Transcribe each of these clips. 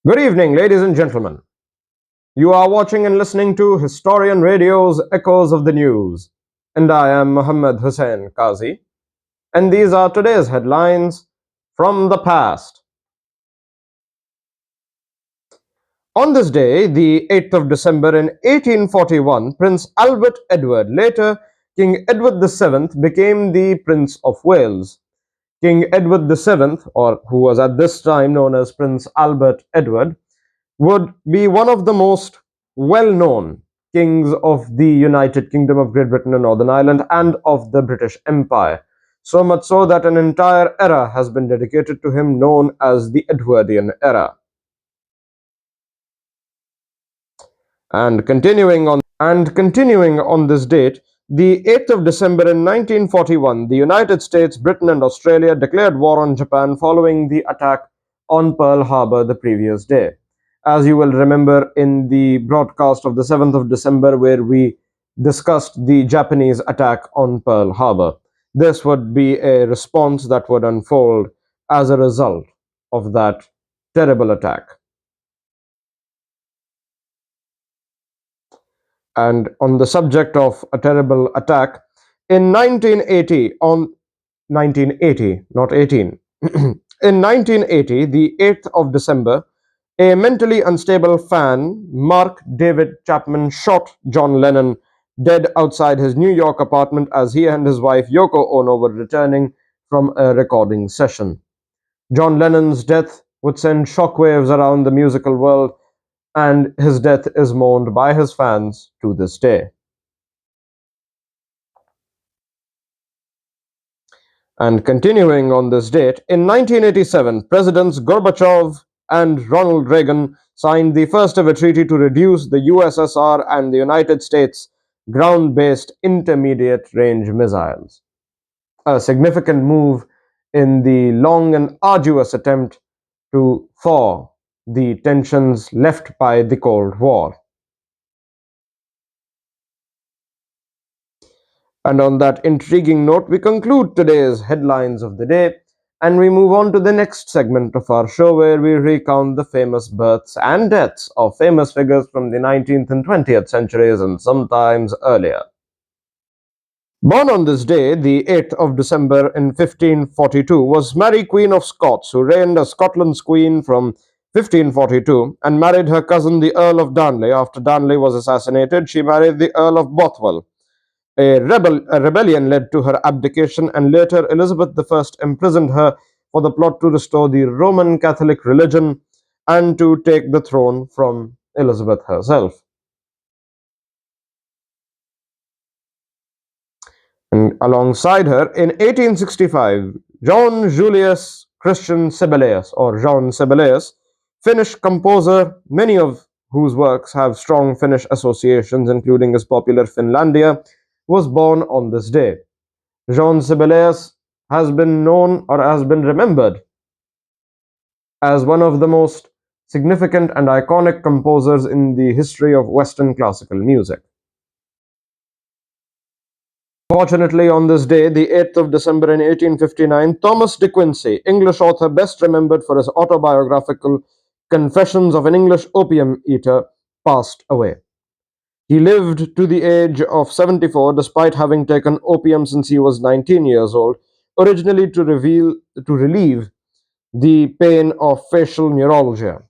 Good evening, ladies and gentlemen. You are watching and listening to Historian Radio's Echoes of the News, and I am Muhammad Hussain Qazi, and these are today's headlines from the past. On this day, the 8th of December in 1841, Prince Albert Edward, later King Edward VII, became the Prince of Wales. King Edward VII, or who was at this time known as Prince Albert Edward, would be one of the most well-known kings of the United Kingdom of Great Britain and Northern Ireland and of the British Empire. So much so that an entire era has been dedicated to him, known as the Edwardian era. And continuing on this date, the 8th of December in 1941, the United States, Britain, and Australia declared war on Japan following the attack on Pearl Harbor the previous day. As you will remember in the broadcast of the 7th of December, where we discussed the Japanese attack on Pearl Harbor, this would be a response that would unfold as a result of that terrible attack. And on the subject of a terrible attack, in 1980, not 18, in 1980, the 8th of December, a mentally unstable fan, Mark David Chapman, shot John Lennon dead outside his New York apartment as he and his wife Yoko Ono were returning from a recording session. John Lennon's death would send shockwaves around the musical world, and his death is mourned by his fans to this day. And continuing on this date, in 1987, Presidents Gorbachev and Ronald Reagan signed the first ever treaty to reduce the USSR and the United States ground-based intermediate-range missiles, a significant move in the long and arduous attempt to thaw the tensions left by the Cold War. And on that intriguing note, we conclude today's headlines of the day, and we move on to the next segment of our show, where we recount the famous births and deaths of famous figures from the 19th and 20th centuries and sometimes earlier. Born on this day, the 8th of December in 1542, was Mary Queen of Scots, who reigned as Scotland's queen from 1542 and married her cousin, the Earl of Darnley. After Darnley was assassinated, she married the Earl of Bothwell. A rebellion led to her abdication, and later Elizabeth I imprisoned her for the plot to restore the Roman Catholic religion and to take the throne from Elizabeth herself. And alongside her, in 1865, John Julius Christian Sibelius, or Jean Sibelius, Finnish composer, many of whose works have strong Finnish associations, including his popular Finlandia, was born on this day. Jean Sibelius has been known, or has been remembered, as one of the most significant and iconic composers in the history of Western classical music. Fortunately, on this day, the 8th of December in 1859, Thomas De Quincey, English author best remembered for his autobiographical Confessions of an English Opium Eater, passed away. He lived to the age of 74 despite having taken opium since he was 19 years old, originally to relieve the pain of facial neuralgia.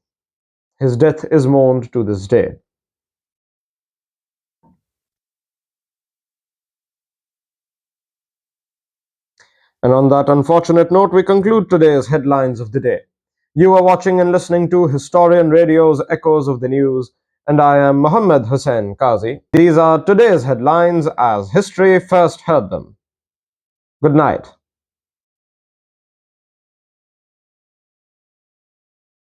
His death is mourned to this day. And on that unfortunate note, we conclude today's headlines of the day. You are watching and listening to Historian Radio's Echoes of the News, and I am Muhammad Hussain Qazi. These are today's headlines as history first heard them. Good night.